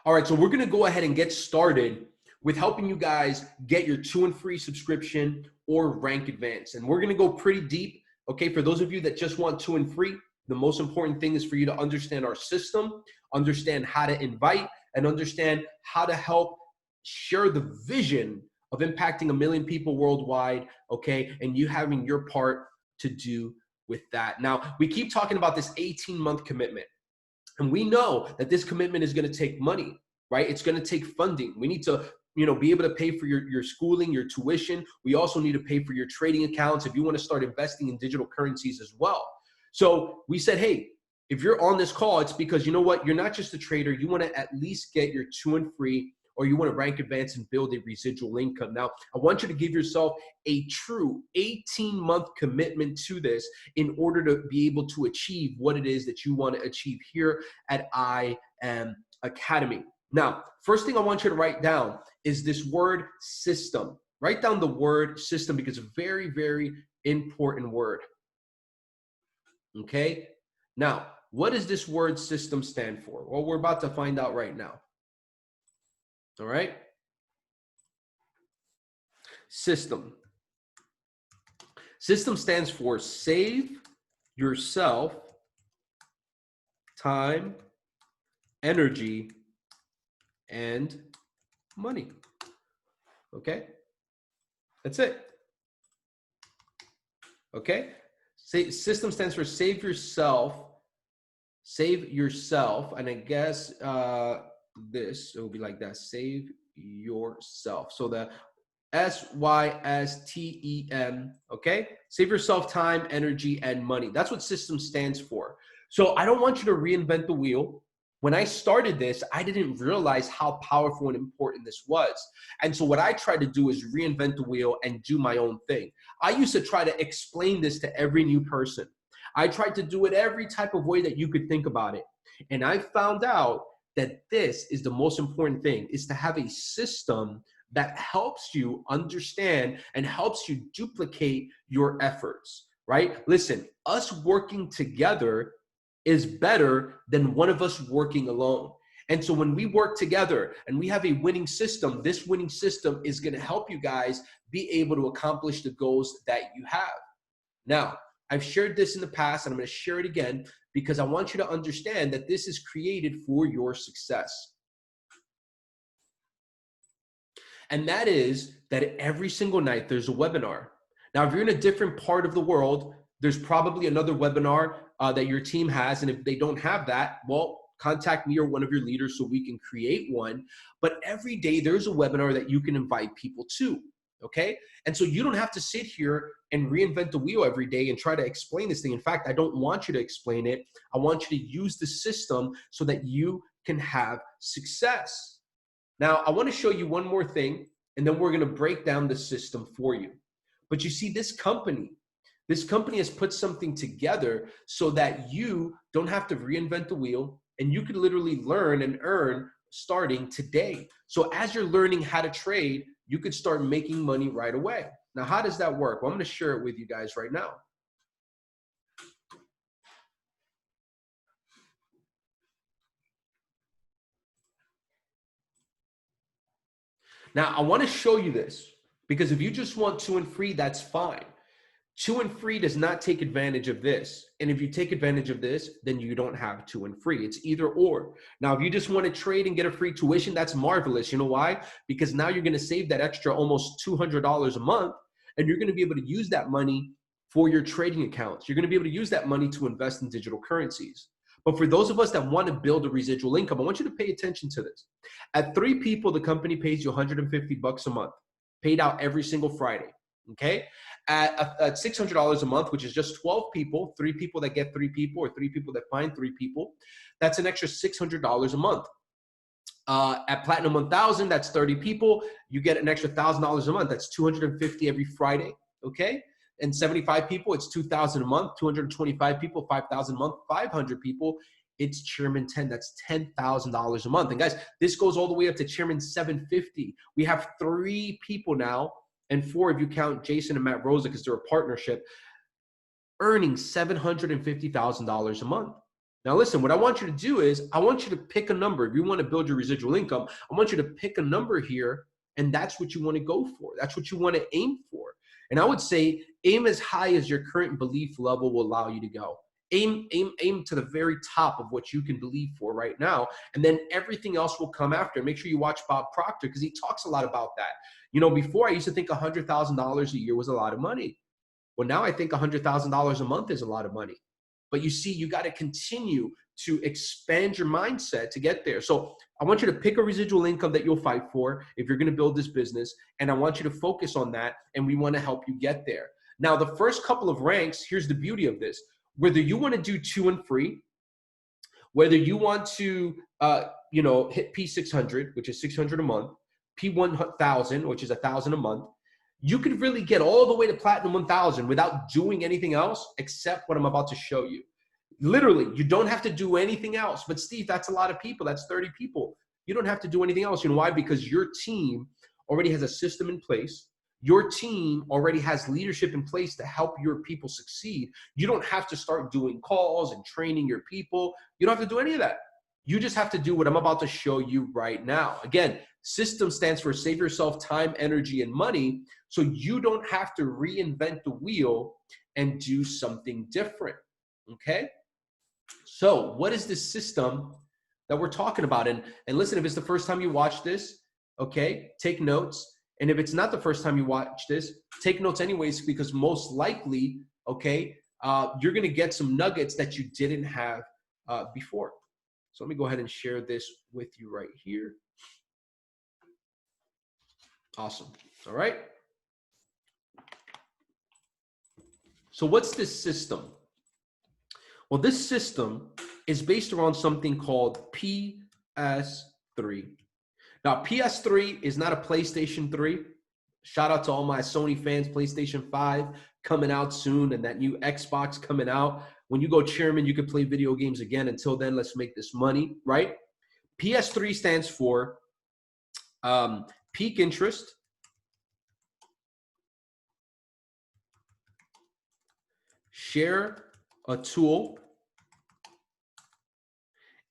All right, so we're gonna go ahead and get started with helping you guys get your 2 and free subscription or rank advance. And we're gonna go pretty deep, okay? For those of you that just want 2 and free, the most important thing is for you to understand our system, understand how to invite, and understand how to help share the vision of impacting 1 million people worldwide, okay? And you having your part to do with that. Now, we keep talking about this 18-month commitment. And we know that this commitment is going to take money, right? It's going to take funding. We need to, be able to pay for your schooling, your tuition. We also need to pay for your trading accounts if you want to start investing in digital currencies as well. So we said, hey, if you're on this call, it's because you know what? You're not just a trader. You want to at least get your 2 and free, or you want to rank advance and build a residual income. Now, I want you to give yourself a true 18-month commitment to this in order to be able to achieve what it is that you want to achieve here at I Am Academy. Now, first thing I want you to write down is this word system. Write down the word system because it's a very, very important word. Okay? Now, what does this word system stand for? Well, we're about to find out right now. All right. System. System stands for save yourself time, energy, and money. Okay. That's it. Okay. System stands for save yourself. Save yourself. And I guess, this, it will be like that, save yourself. So the SYSTEM, okay? Save yourself time, energy, and money. That's what system stands for. So I don't want you to reinvent the wheel. When I started this, I didn't realize how powerful and important this was. And so what I tried to do is reinvent the wheel and do my own thing. I used to try to explain this to every new person. I tried to do it every type of way that you could think about it. And I found out that this is the most important thing, is to have a system that helps you understand and helps you duplicate your efforts, right? Listen, us working together is better than one of us working alone. And so when we work together and we have a winning system, this winning system is going to help you guys be able to accomplish the goals that you have. Now, I've shared this in the past and I'm going to share it again because I want you to understand that this is created for your success. And that is that every single night there's a webinar. Now, if you're in a different part of the world, there's probably another webinar that your team has. And if they don't have that, well, contact me or one of your leaders so we can create one. But every day there's a webinar that you can invite people to. Okay. And so you don't have to sit here and reinvent the wheel every day and try to explain this thing. In fact, I don't want you to explain it. I want you to use the system so that you can have success. Now, I want to show you one more thing, and then we're going to break down the system for you. But you see, this company has put something together so that you don't have to reinvent the wheel, and you can literally learn and earn starting today. So as you're learning how to trade, you could start making money right away. Now, how does that work? Well, I'm going to share it with you guys right now. Now, I want to show you this because if you just want 2 and free, that's fine. 2 and free does not take advantage of this. And if you take advantage of this, then you don't have 2 and free. It's either or. Now, if you just want to trade and get a free tuition, that's marvelous. You know why? Because now you're going to save that extra almost $200 a month, and you're going to be able to use that money for your trading accounts. You're going to be able to use that money to invest in digital currencies. But for those of us that want to build a residual income, I want you to pay attention to this. At 3 people, the company pays you $150 a month, paid out every single Friday. Okay, at $600 a month, which is just 12 people, 3 people that get 3 people, or 3 people that find 3 people, that's an extra $600 a month. At Platinum 1000, that's 30 people, you get an extra $1,000 a month. That's $250 every Friday. Okay, and 75 people, it's $2,000 a month. 225 people, $5,000 a month. 500 people, it's Chairman 10. That's $10,000 a month. And guys, this goes all the way up to Chairman 750. We have 3 people now, and 4 if you count Jason and Matt Rosa because they're a partnership, earning $750,000 a month. Now, listen, what I want you to do is I want you to pick a number. If you want to build your residual income, I want you to pick a number here, and that's what you want to go for. That's what you want to aim for. And I would say aim as high as your current belief level will allow you to go. Aim to the very top of what you can believe for right now, and then everything else will come after. Make sure you watch Bob Proctor because he talks a lot about that. You know, before I used to think $100,000 a year was a lot of money. Well, now I think $100,000 a month is a lot of money. But you see, you got to continue to expand your mindset to get there. So I want you to pick a residual income that you'll fight for if you're going to build this business. And I want you to focus on that. And we want to help you get there. Now, the first couple of ranks, here's the beauty of this. Whether you want to do 2 and free, whether you want to, hit P600, which is 600 a month, P1000, which is 1,000 a month, you could really get all the way to Platinum 1000 without doing anything else except what I'm about to show you. Literally, you don't have to do anything else. But Steve, that's a lot of people. That's 30 people. You don't have to do anything else. You know why? Because your team already has a system in place. Your team already has leadership in place to help your people succeed. You don't have to start doing calls and training your people. You don't have to do any of that. You just have to do what I'm about to show you right now. Again, system stands for save yourself time, energy, and money, so you don't have to reinvent the wheel and do something different, okay? So what is this system that we're talking about? And listen, if it's the first time you watch this, okay, take notes. And if it's not the first time you watch this, take notes anyways, because most likely, okay, you're gonna get some nuggets that you didn't have before. So let me go ahead and share this with you right here. Awesome. All right. So what's this system? Well, this system is based around something called PS3. Now, PS3 is not a PlayStation 3. Shout out to all my Sony fans, PlayStation 5 coming out soon, and that new Xbox coming out. When you go chairman, you can play video games again. Until then, let's make this money, right? PS3 stands for peak interest, share a tool,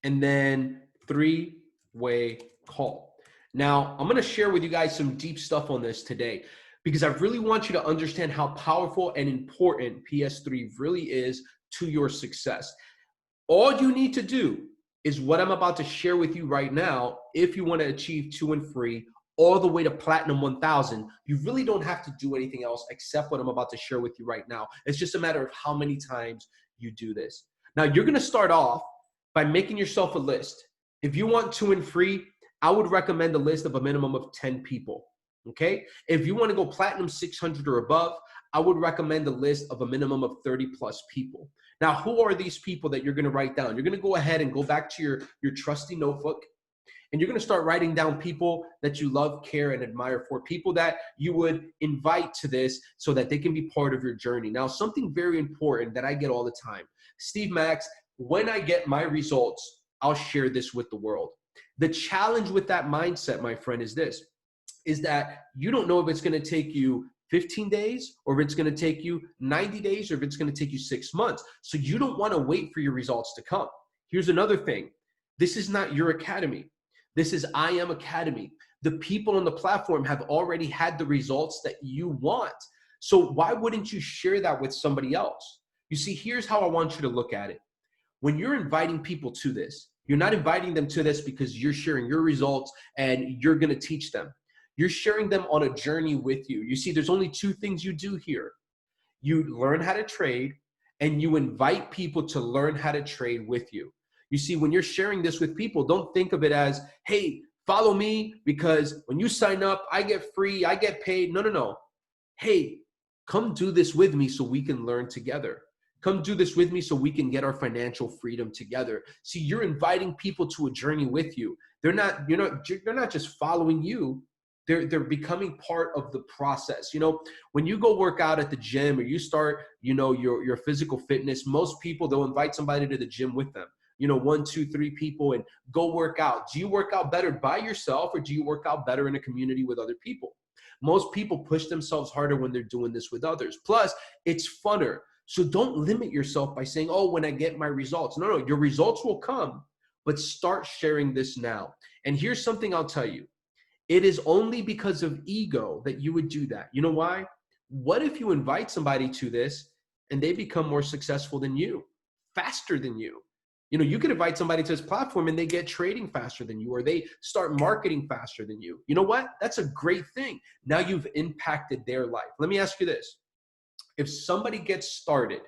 and then three-way call. Now, I'm going to share with you guys some deep stuff on this today because I really want you to understand how powerful and important PS3 really is to your success. All you need to do is what I'm about to share with you right now. If you want to achieve 2 and free all the way to Platinum 1000, you really don't have to do anything else except what I'm about to share with you right now. It's just a matter of how many times you do this. Now, you're going to start off by making yourself a list. If you want 2 and free, I would recommend a list of a minimum of 10 people, okay? If you want to go Platinum 600 or above, I would recommend a list of a minimum of 30 plus people. Now, who are these people that you're going to write down? You're going to go ahead and go back to your trusty notebook, and you're going to start writing down people that you love, care, and admire for, people that you would invite to this so that they can be part of your journey. Now, something very important that I get all the time, Steve Max, when I get my results, I'll share this with the world. The challenge with that mindset, my friend, is this, is that you don't know if it's going to take you 15 days or if it's going to take you 90 days or if it's going to take you 6 months. So you don't want to wait for your results to come. Here's another thing. This is not your academy. This is I Am Academy. The people on the platform have already had the results that you want. So why wouldn't you share that with somebody else? You see, here's how I want you to look at it. When you're inviting people to this, you're not inviting them to this because you're sharing your results and you're going to teach them. You're sharing them on a journey with you. You see, there's only 2 things you do here. You learn how to trade and you invite people to learn how to trade with you. You see, when you're sharing this with people, don't think of it as, hey, follow me because when you sign up, I get free, I get paid. No, no, no. Hey, come do this with me so we can learn together. Come do this with me so we can get our financial freedom together. See, you're inviting people to a journey with you. They're not just following you. They're becoming part of the process. You know, when you go work out at the gym or you start, your physical fitness, most people, they'll invite somebody to the gym with them. 1, 2, 3 people and go work out. Do you work out better by yourself or do you work out better in a community with other people? Most people push themselves harder when they're doing this with others. Plus, it's funner. So don't limit yourself by saying, oh, when I get my results. No, no, your results will come, but start sharing this now. And here's something I'll tell you. It is only because of ego that you would do that. You know why? What if you invite somebody to this and they become more successful than you, faster than you? You know, you could invite somebody to this platform and they get trading faster than you, or they start marketing faster than you. You know what? That's a great thing. Now you've impacted their life. Let me ask you this. If somebody gets started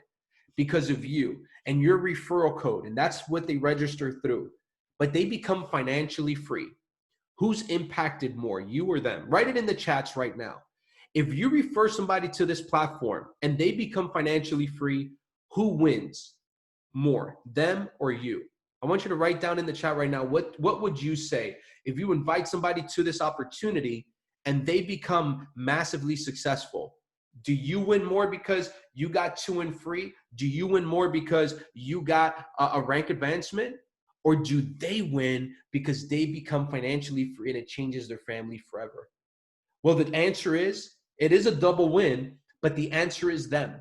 because of you and your referral code, and that's what they register through, but they become financially free, who's impacted more, you or them? Write it in the chats right now. If you refer somebody to this platform and they become financially free, who wins more, them or you? I want you to write down in the chat right now, what would you say if you invite somebody to this opportunity and they become massively successful? Do you win more because you got 2 and free? Do you win more because you got a rank advancement? Or do they win because they become financially free and it changes their family forever? Well, the answer is, it is a double win, but the answer is them.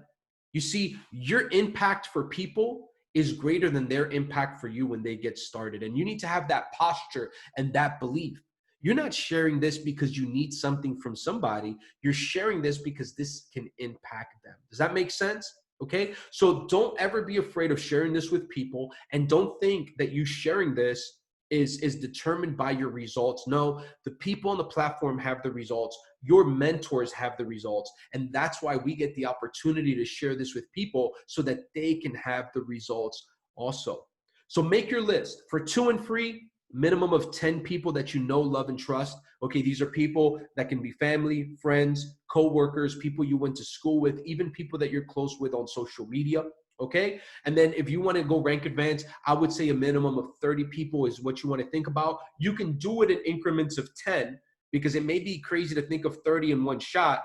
You see, your impact for people is greater than their impact for you when they get started. And you need to have that posture and that belief. You're not sharing this because you need something from somebody. You're sharing this because this can impact them. Does that make sense? Okay, so don't ever be afraid of sharing this with people, and don't think that you sharing this is determined by your results. No, the people on the platform have the results. Your mentors have the results, and that's why we get the opportunity to share this with people so that they can have the results also. So make your list for 2 and free. Minimum of 10 people that you know, love, and trust. Okay, these are people that can be family, friends, co-workers, people you went to school with, even people that you're close with on social media. Okay, and then if you want to go rank advance, I would say a minimum of 30 people is what you want to think about. You can do it in increments of 10 because it may be crazy to think of 30 in one shot.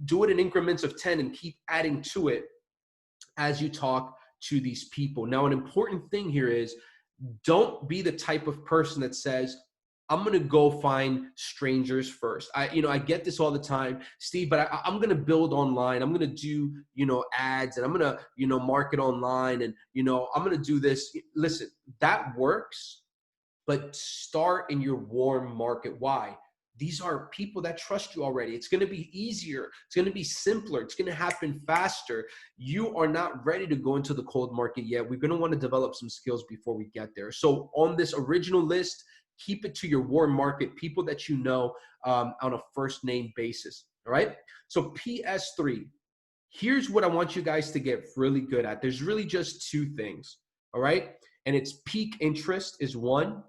Do it in increments of 10 and keep adding to it as you talk to these people. Now, an important thing here is, don't be the type of person that says, I'm going to go find strangers first. I get this all the time, Steve, but I'm going to build online. I'm going to do, ads, and I'm going to, market online, and, I'm going to do this. Listen, that works, but start in your warm market. Why? These are people that trust you already. It's going to be easier. It's going to be simpler. It's going to happen faster. You are not ready to go into the cold market yet. We're going to want to develop some skills before we get there. So on this original list, keep it to your warm market, people that you know on a first name basis. All right. So PS3, here's what I want you guys to get really good at. There's really just 2 things. All right. And it's peak interest is one,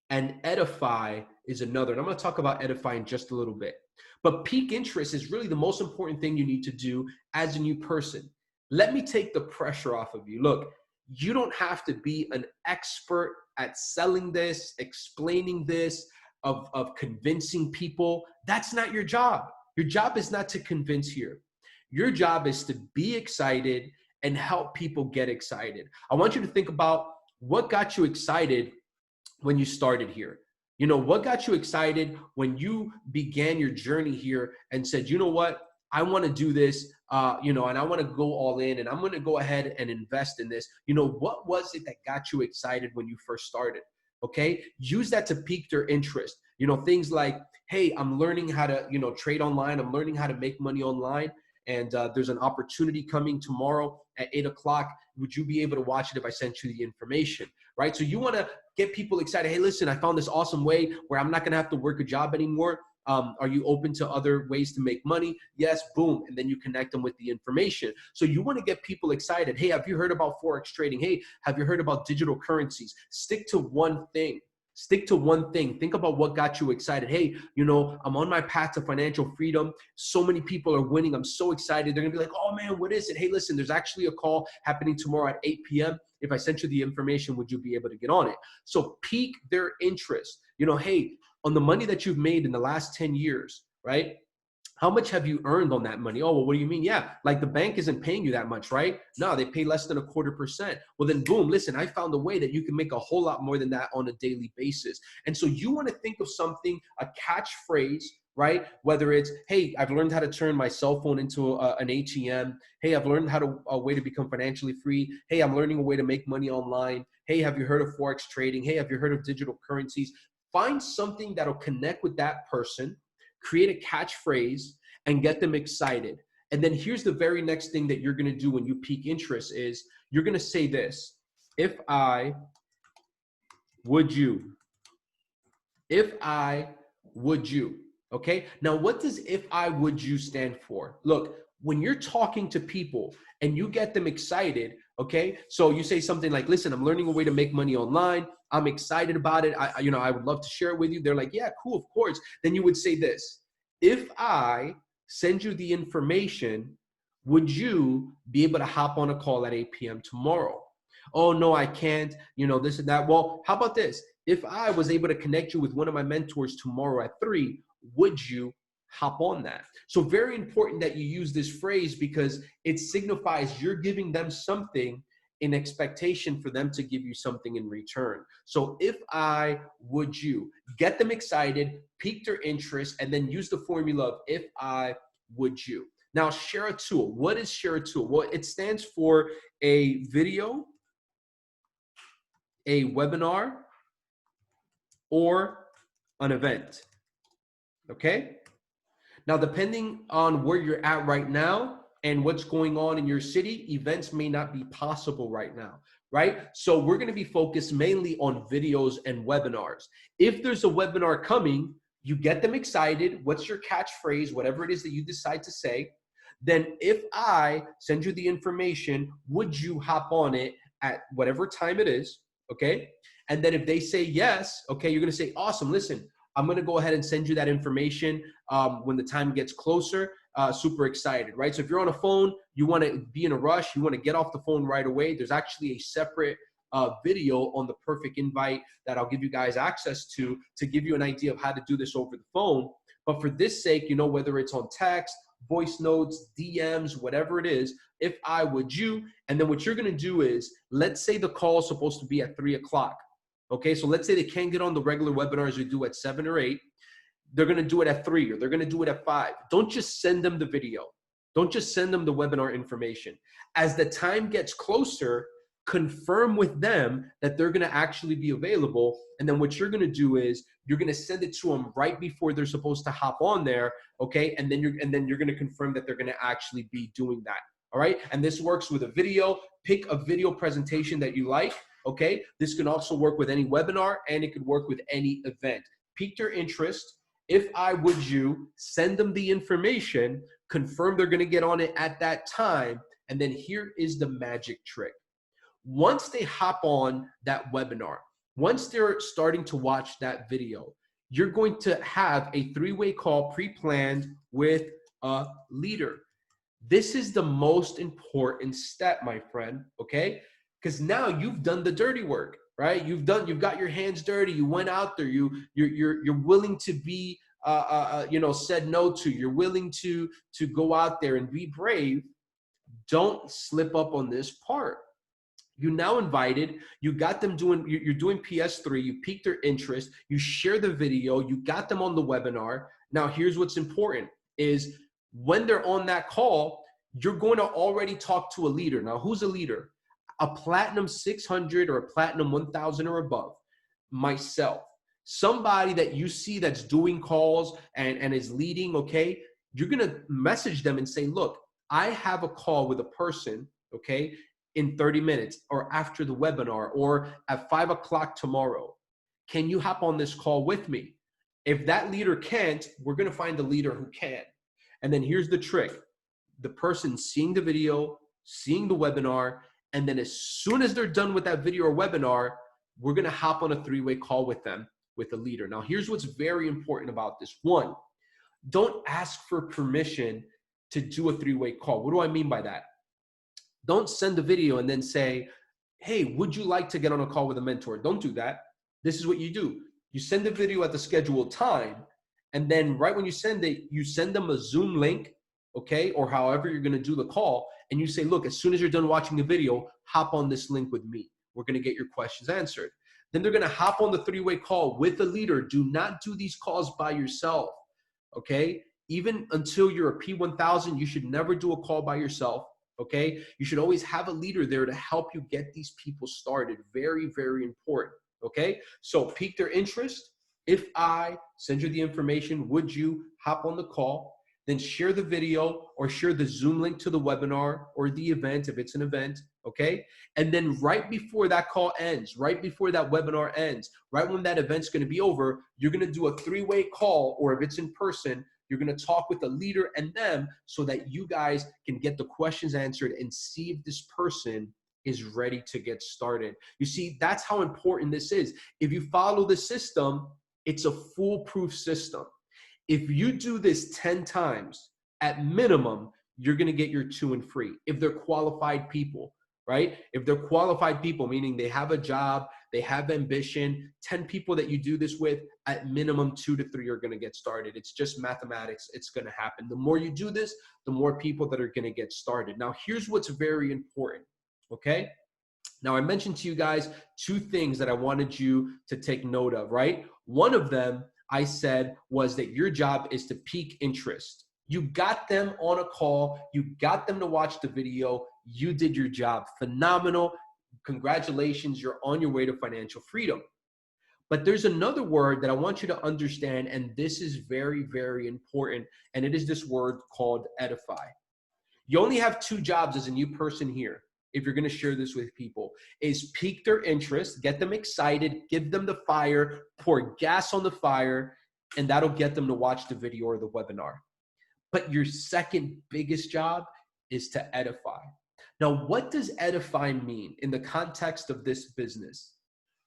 and Edify is another. And I'm going to talk about Edify in just a little bit. But peak interest is really the most important thing you need to do as a new person. Let me take the pressure off of you. Look, you don't have to be an expert at selling this, explaining this, of convincing people. That's not your job. Your job is not to convince here. Your job is to be excited and help people get excited. I want you to think about what got you excited when you started here. What got you excited when you began your journey here and said, you know what, I want to do this, and I want to go all in, and I'm going to go ahead and invest in this. What was it that got you excited when you first started? Okay, use that to pique their interest. Things like, hey, I'm learning how to, trade online. I'm learning how to make money online. And there's an opportunity coming tomorrow at 8 o'clock. Would you be able to watch it if I sent you the information, right? So you want to get people excited. Hey, listen, I found this awesome way where I'm not going to have to work a job anymore. Are you open to other ways to make money? Yes, boom. And then you connect them with the information. So you want to get people excited. Hey, have you heard about Forex trading? Hey, have you heard about digital currencies? Stick to one thing. Stick to one thing. Think about what got you excited. Hey, I'm on my path to financial freedom. So many people are winning. I'm so excited. They're going to be like, oh man, what is it? Hey, listen, there's actually a call happening tomorrow at 8 p.m. If I sent you the information, would you be able to get on it? So pique their interest. Hey, on the money that you've made in the last 10 years, right? How much have you earned on that money? Oh, well, what do you mean? Yeah, like the bank isn't paying you that much, right? No, they pay less than 0.25%. Well, then boom, listen, I found a way that you can make a whole lot more than that on a daily basis. And so you want to think of something, a catchphrase, right? Whether it's, hey, I've learned how to turn my cell phone into an ATM. Hey, I've learned a way to become financially free. Hey, I'm learning a way to make money online. Hey, have you heard of Forex trading? Hey, have you heard of digital currencies? Find something that'll connect with that person, create a catchphrase, and get them excited. And then here's the very next thing that you're going to do when you pique interest is you're going to say this: if I would you, if I would you. Okay. Now, what does if I would you stand for? Look, when you're talking to people and you get them excited, okay, so you say something like, listen, I'm learning a way to make money online. I'm excited about it. I would love to share it with you. They're like, yeah, cool, of course. Then you would say this: if I send you the information, would you be able to hop on a call at 8 p.m. tomorrow? Oh, no, I can't, this and that. Well, how about this? If I was able to connect you with one of my mentors tomorrow at 3, would you hop on that? So very important that you use this phrase because it signifies you're giving them something in expectation for them to give you something in return. So if I would you, get them excited, pique their interest, and then use the formula of if I would you. Now, share a tool. What is share a tool? Well, it stands for a video, a webinar, or an event. Okay? Now, depending on where you're at right now and what's going on in your city, events may not be possible right now, right? So we're going to be focused mainly on videos and webinars. If there's a webinar coming, you get them excited. What's your catchphrase, whatever it is that you decide to say. Then if I send you the information, would you hop on it at whatever time it is? Okay. And then if they say yes, okay, you're going to say, awesome, listen, I'm going to go ahead and send you that information when the time gets closer. Super excited, right? So if you're on a phone, you want to be in a rush, you want to get off the phone right away. There's actually a separate video on the perfect invite that I'll give you guys access to give you an idea of how to do this over the phone. But for this sake, whether it's on text, voice notes, DMs, whatever it is, if I would you, and then what you're going to do is, let's say the call is supposed to be at 3 o'clock. Okay, so let's say they can't get on the regular webinars we do at 7 or 8. They're going to do it at 3 or they're going to do it at 5. Don't just send them the video. Don't just send them the webinar information. As the time gets closer, confirm with them that they're going to actually be available. And then what you're going to do is you're going to send it to them right before they're supposed to hop on there. Okay, and then you're going to confirm that they're going to actually be doing that. All right, and this works with a video. Pick a video presentation that you like. Okay, this can also work with any webinar and it could work with any event. Pique their interest. If I would you, send them the information, confirm they're going to get on it at that time, and then here is the magic trick. Once they hop on that webinar, once they're starting to watch that video, you're going to have a 3-way call pre-planned with a leader. This is the most important step, my friend, okay? Because now you've done the dirty work, right? You've got your hands dirty. You went out there. You're willing to be, said no to. You're willing to go out there and be brave. Don't slip up on this part. You now invited. You got them doing. You're doing PS3. You piqued their interest. You share the video. You got them on the webinar. Now here's what's important: is when they're on that call, you're going to already talk to a leader. Now, who's a leader? A platinum 600 or a platinum 1000 or above, myself, somebody that you see that's doing calls and is leading, okay? You're going to message them and say, look, I have a call with a person, okay, in 30 minutes or after the webinar or at 5 o'clock tomorrow. Can you hop on this call with me? If that leader can't, we're going to find a leader who can. And then here's the trick. The person seeing the video, seeing the webinar, and then as soon as they're done with that video or webinar, we're going to hop on a 3-way call with them, with the leader. Now, here's what's very important about this. One, don't ask for permission to do a 3-way call. What do I mean by that? Don't send the video and then say, hey, would you like to get on a call with a mentor? Don't do that. This is what you do. You send the video at the scheduled time, and then right when you send it, you send them a Zoom link, okay, or however you're going to do the call, and you say, look, as soon as you're done watching the video, hop on this link with me. We're going to get your questions answered. Then they're going to hop on the 3-way call with the leader. Do not do these calls by yourself. okay? Even until you're a P1000, you should never do a call by yourself, okay? You should always have a leader there to help you get these people started. Very, very important, okay? So pique their interest. If I send you the information, would you hop on the call? Then share the video or share the Zoom link to the webinar or the event if it's an event, okay? And then right before that call ends, right before that webinar ends, right when that event's gonna be over, you're gonna do a three-way call, or if it's in person, you're gonna talk with the leader and them so that you guys can get the questions answered and see if this person is ready to get started. You see, that's how important this is. If you follow the system, it's a foolproof system. If you do this 10 times, at minimum, you're gonna get your 2 and free. If they're qualified people, right? If they're qualified people, meaning they have a job, they have ambition, 10 people that you do this with, at minimum 2 to 3 are gonna get started. It's just mathematics, it's gonna happen. The more you do this, the more people that are gonna get started. Now, here's what's very important, okay? Now, I mentioned to you guys 2 things that I wanted you to take note of, right? One of them I said was that your job is to pique interest. You got them on a call, you got them to watch the video, you did your job. Phenomenal. Congratulations, you're on your way to financial freedom. But there's another word that I want you to understand, and this is very, very important, and it is this word called edify. You only have 2 jobs as a new person here, if you're gonna share this with people, is pique their interest, get them excited, give them the fire, pour gas on the fire, and that'll get them to watch the video or the webinar. But your second biggest job is to edify. Now, what does edify mean in the context of this business?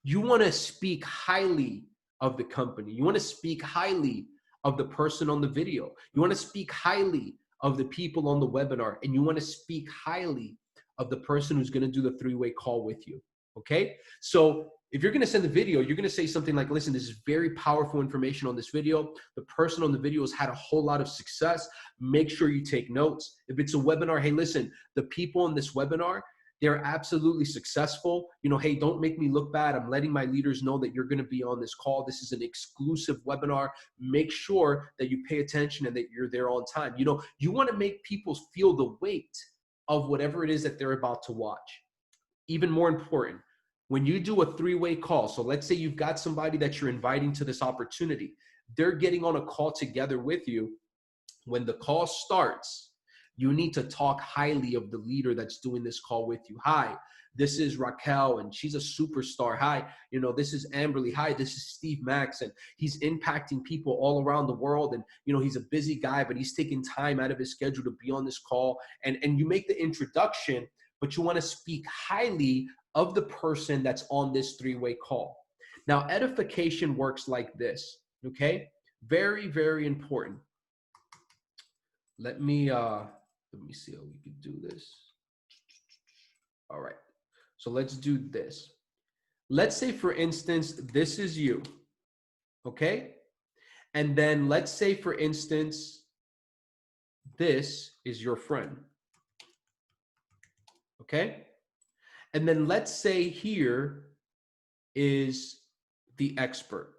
You wanna speak highly of the company. You wanna speak highly of the person on the video. You wanna speak highly of the people on the webinar, and you wanna speak highly of the person who's gonna do the three-way call with you, okay? So if you're gonna send the video, you're gonna say something like, listen, this is very powerful information on this video. The person on the video has had a whole lot of success. Make sure you take notes. If it's a webinar, hey, listen, the people in this webinar, they're absolutely successful. You know, hey, don't make me look bad. I'm letting my leaders know that you're gonna be on this call. This is an exclusive webinar. Make sure that you pay attention and that you're there on time. You know, you wanna make people feel the weight of whatever it is that they're about to watch. Even more important, when you do a three-way call, so let's say you've got somebody that you're inviting to this opportunity, they're getting on a call together with you. When the call starts, you need to talk highly of the leader that's doing this call with you. Hi, this is Raquel, and she's a superstar. Hi, you know, this is Amberly. Hi, this is Steve Max, and he's impacting people all around the world. And, you know, he's a busy guy, but he's taking time out of his schedule to be on this call. And you make the introduction, but you want to speak highly of the person that's on this three-way call. Now, edification works like this, okay? Very, very important. Let me see how we can do this. All right. So let's do this. Let's say, for instance, this is you, okay? And then let's say, for instance, this is your friend, okay? And then let's say here is the expert.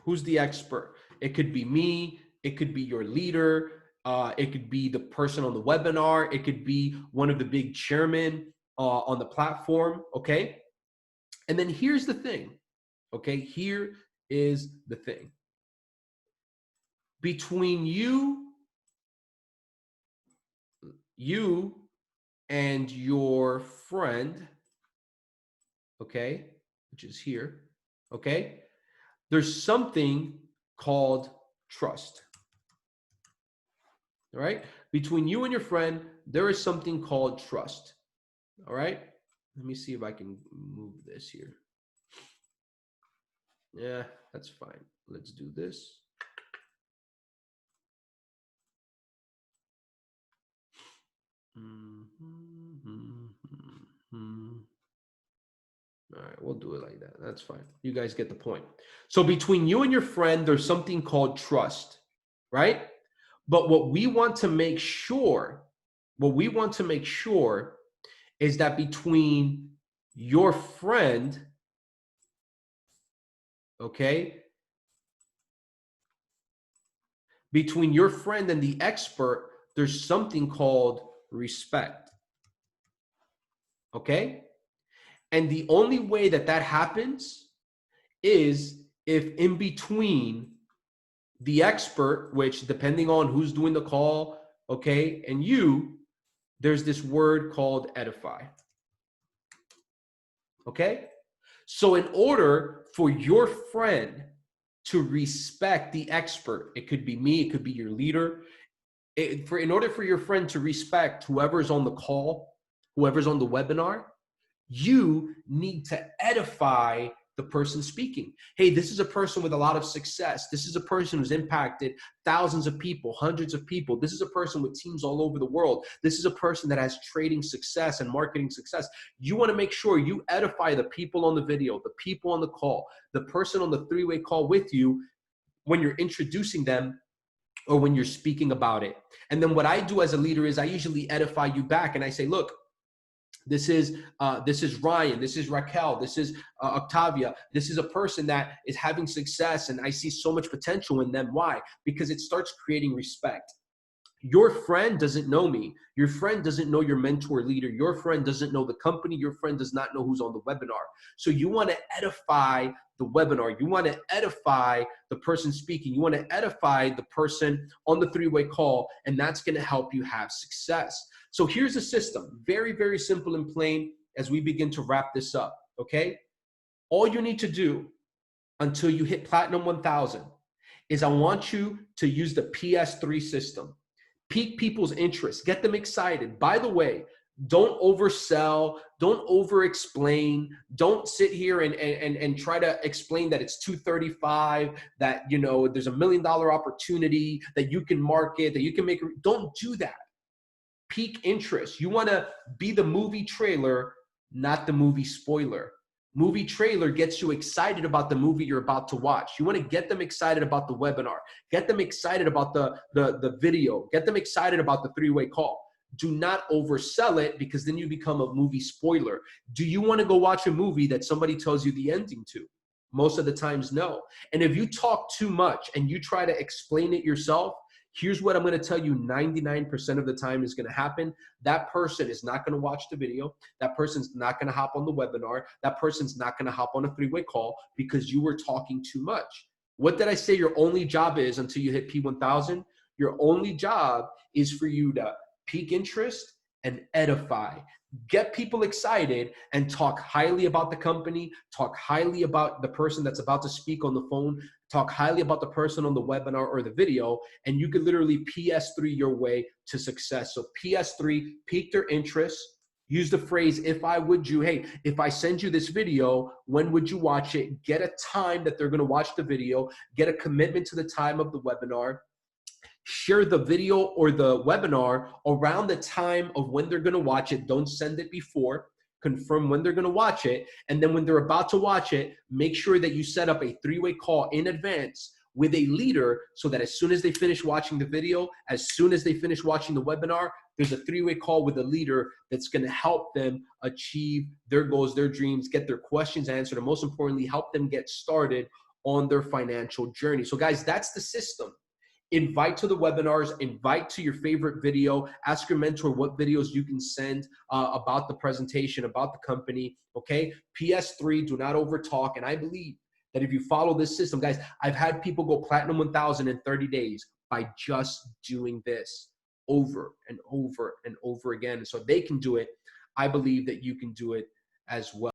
Who's the expert? It could be me. It could be your leader. It could be the person on the webinar. It could be one of the big chairmen on the platform, okay? And then here's the thing, okay? Here is the thing. Between you and your friend, okay, which is here, okay, there's something called trust, all right? Between you and your friend, there is something called trust. All right, let me see if I can move this here. Yeah, that's fine. Let's do this. All right, we'll do it like that. That's fine. You guys get the point. So between you and your friend, there's something called trust, right? But what we want to make sure is that between your friend, okay, Between your friend and the expert, there's something called respect. Okay? And the only way that that happens is if in between the expert, which depending on who's doing the call, okay, and you, there's this word called edify. Okay? So in order for your friend to respect the expert, it could be me, it could be your leader, in order for your friend to respect whoever's on the call, whoever's on the webinar, you need to edify the person speaking. Hey, this is a person with a lot of success. This is a person who's impacted thousands of people, hundreds of people. This is a person with teams all over the world. This is a person that has trading success and marketing success. You want to make sure you edify the people on the video, the people on the call, the person on the three-way call with you when you're introducing them or when you're speaking about it. And then what I do as a leader is I usually edify you back and I say, look, this is Ryan, this is Raquel, this is Octavia. This is a person that is having success and I see so much potential in them. Why? Because it starts creating respect. Your friend doesn't know me. Your friend doesn't know your mentor leader. Your friend doesn't know the company. Your friend does not know who's on the webinar. So you want to edify the webinar. You want to edify the person speaking. You want to edify the person on the three-way call, and that's going to help you have success. So here's a system, very, very simple and plain as we begin to wrap this up, okay? All you need to do until you hit Platinum 1000 is I want you to use the PS3 system. Pique people's interest, get them excited. By the way, don't oversell, don't over-explain, don't sit here and try to explain that it's 235, that there's $1 million opportunity, that you can market, that you can make. Don't do that. Peak interest. You want to be the movie trailer, not the movie spoiler. Movie trailer gets you excited about the movie you're about to watch. You want to get them excited about the webinar, get them excited about the video, get them excited about the three-way call. Do not oversell it, because then you become a movie spoiler. Do you want to go watch a movie that somebody tells you the ending to? Most of the times, no. And if you talk too much and you try to explain it yourself, here's what I'm going to tell you 99% of the time is going to happen. That person is not going to watch the video. That person's not going to hop on the webinar. That person's not going to hop on a three-way call because you were talking too much. What did I say your only job is until you hit P1000? Your only job is for you to pique interest and edify. Get people excited and talk highly about the company, talk highly about the person that's about to speak on the phone, talk highly about the person on the webinar or the video, and you could literally PS3 your way to success. So PS3, pique their interest. Use the phrase, if I would you, hey, if I send you this video, when would you watch it? Get a time that they're going to watch the video. Get a commitment to the time of the webinar. Share the video or the webinar around the time of when they're going to watch it. Don't send it before. Confirm when they're going to watch it. And then when they're about to watch it, make sure that you set up a three-way call in advance with a leader so that as soon as they finish watching the video, as soon as they finish watching the webinar, there's a three-way call with a leader that's going to help them achieve their goals, their dreams, get their questions answered, and most importantly, help them get started on their financial journey. So guys, that's the system. Invite to the webinars, invite to your favorite video, ask your mentor what videos you can send about the presentation, about the company, okay? PS3, do not overtalk, and I believe that if you follow this system, guys, I've had people go Platinum 1000 in 30 days by just doing this over and over and over again. So they can do it. I believe that you can do it as well.